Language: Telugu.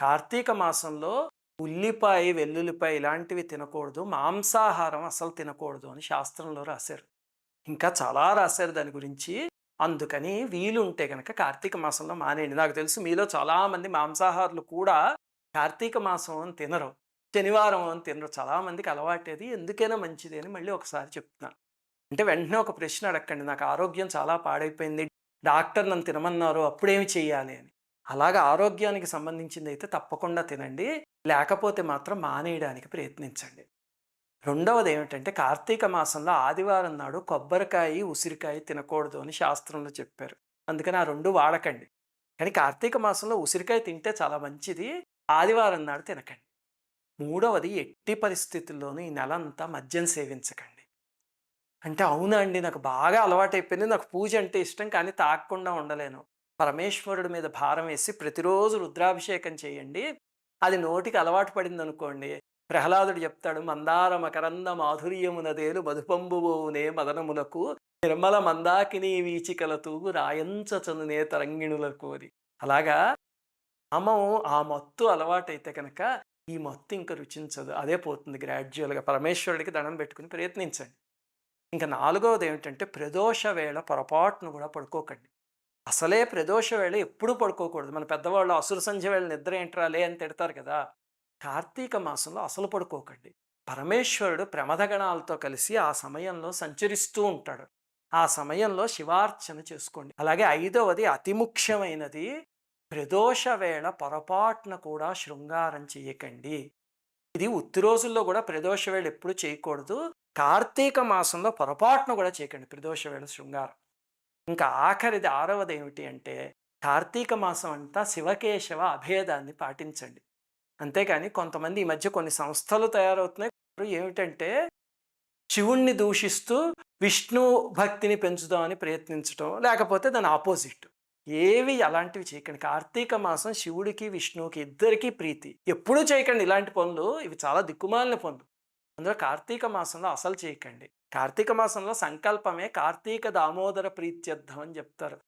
కార్తీక మాసంలో ఉల్లిపాయ, వెల్లుల్లిపాయ ఇలాంటివి తినకూడదు. మాంసాహారం అసలు తినకూడదు అని శాస్త్రంలో రాశారు. ఇంకా చాలా రాశారు దాని గురించి. అందుకని వీలుంటే గనక కార్తీక మాసంలో మానేయండి. నాకు తెలుసు మీలో చాలామంది మాంసాహారులు కూడా కార్తీక మాసం అని తినరు. శనివారం అని తినరు. చాలామందికి అలవాటేది. ఎందుకైనా మంచిది అని మళ్ళీ ఒకసారి చెప్తున్నాను. అంటే వెంటనే ఒక ప్రశ్న అడక్కండి. నాకు ఆరోగ్యం చాలా పాడైపోయింది. డాక్టర్ నన్ను తినమన్నారు. అప్పుడేమి చేయాలి అని. అలాగా ఆరోగ్యానికి సంబంధించిందైతే తప్పకుండా తినండి. లేకపోతే మాత్రం మానేయడానికి ప్రయత్నించండి. రెండవది ఏమిటంటే కార్తీక మాసంలో ఆదివారం నాడు కొబ్బరికాయ, ఉసిరికాయ తినకూడదు అని శాస్త్రంలో చెప్పారు. అందుకని ఆ 2 వాడకండి. కానీ కార్తీక మాసంలో ఉసిరికాయ తింటే చాలా మంచిది. ఆదివారం నాడు తినకండి. మూడవది ఎట్టి పరిస్థితుల్లోనూ ఈ నెలంతా మద్యం సేవించకండి. అంటే అవునా అండి, నాకు బాగా అలవాటైపోయింది. నాకు పూజ అంటే ఇష్టం కానీ తాగకుండా ఉండలేను. పరమేశ్వరుడి మీద భారం వేసి ప్రతిరోజు రుద్రాభిషేకం చేయండి. అది నోటికి అలవాటు పడిందనుకోండి, ప్రహ్లాదుడు చెప్తాడు, మందార మకరంద మాధుర్యమునదేలు మధుపంబువోనే మదనమునకు నిర్మల మందాకిని వీచికల తూగు రాయంచచనునే తరంగిణులకు అని. అలాగా నామం ఆ మత్తు అలవాటైతే కనుక ఈ మత్తు ఇంక రుచించదు. అదే పోతుంది గ్రాడ్యువల్‌గా. పరమేశ్వరుడికి దండం పెట్టుకొని ప్రయత్నించండి. ఇంక నాలుగవది ఏమిటంటే ప్రదోష వేళ పొరపాటున కూడా పడుకోకండి. అసలే ప్రదోష వేళ ఎప్పుడూ పడుకోకూడదు. మన పెద్దవాళ్ళు అసుర సంధ్య వేళ నిద్ర ఏంట్రా లే అని తిడతారు కదా! కార్తీక మాసంలో అసలు పడుకోకండి. పరమేశ్వరుడు ప్రమథగణాలతో కలిసి ఆ సమయంలో సంచరిస్తూ ఉంటాడు. ఆ సమయంలో శివార్చన చేసుకోండి. అలాగే ఐదవది అతి ముఖ్యమైనది, ప్రదోష వేళ పొరపాటున కూడా శృంగారం చేయకండి. ఇది ఉత్తి రోజుల్లో కూడా ప్రదోష వేళ ఎప్పుడు చేయకూడదు. కార్తీక మాసంలో పొరపాటున కూడా చేయకండి ప్రదోష వేళ శృంగారం. ఇంకా ఆఖరిది ఆరవది ఏమిటి అంటే కార్తీక మాసం అంతా శివకేశవ అభేదాన్ని పాటించండి. అంతేగాని కొంతమంది ఈ మధ్య కొన్ని సంస్థలు తయారవుతున్నాయి. ఏమిటంటే శివుణ్ణి దూషిస్తూ విష్ణు భక్తిని పెంచుదామని ప్రయత్నించటం, లేకపోతే దాని ఆపోజిట్. ఏవి అలాంటివి చేయకండి. కార్తీక మాసం శివుడికి, విష్ణువుకి ఇద్దరికీ ప్రీతి. ఎప్పుడూ చేయకండి ఇలాంటి పనులు. ఇవి చాలా దిక్కుమాలిన పనులు. అందులో కార్తీక మాసంలో అసలు చేయకండి. కార్తీక మాసంలో సంకల్పమే కార్తీక దామోదర ప్రీత్యర్థం అని చెప్తారు.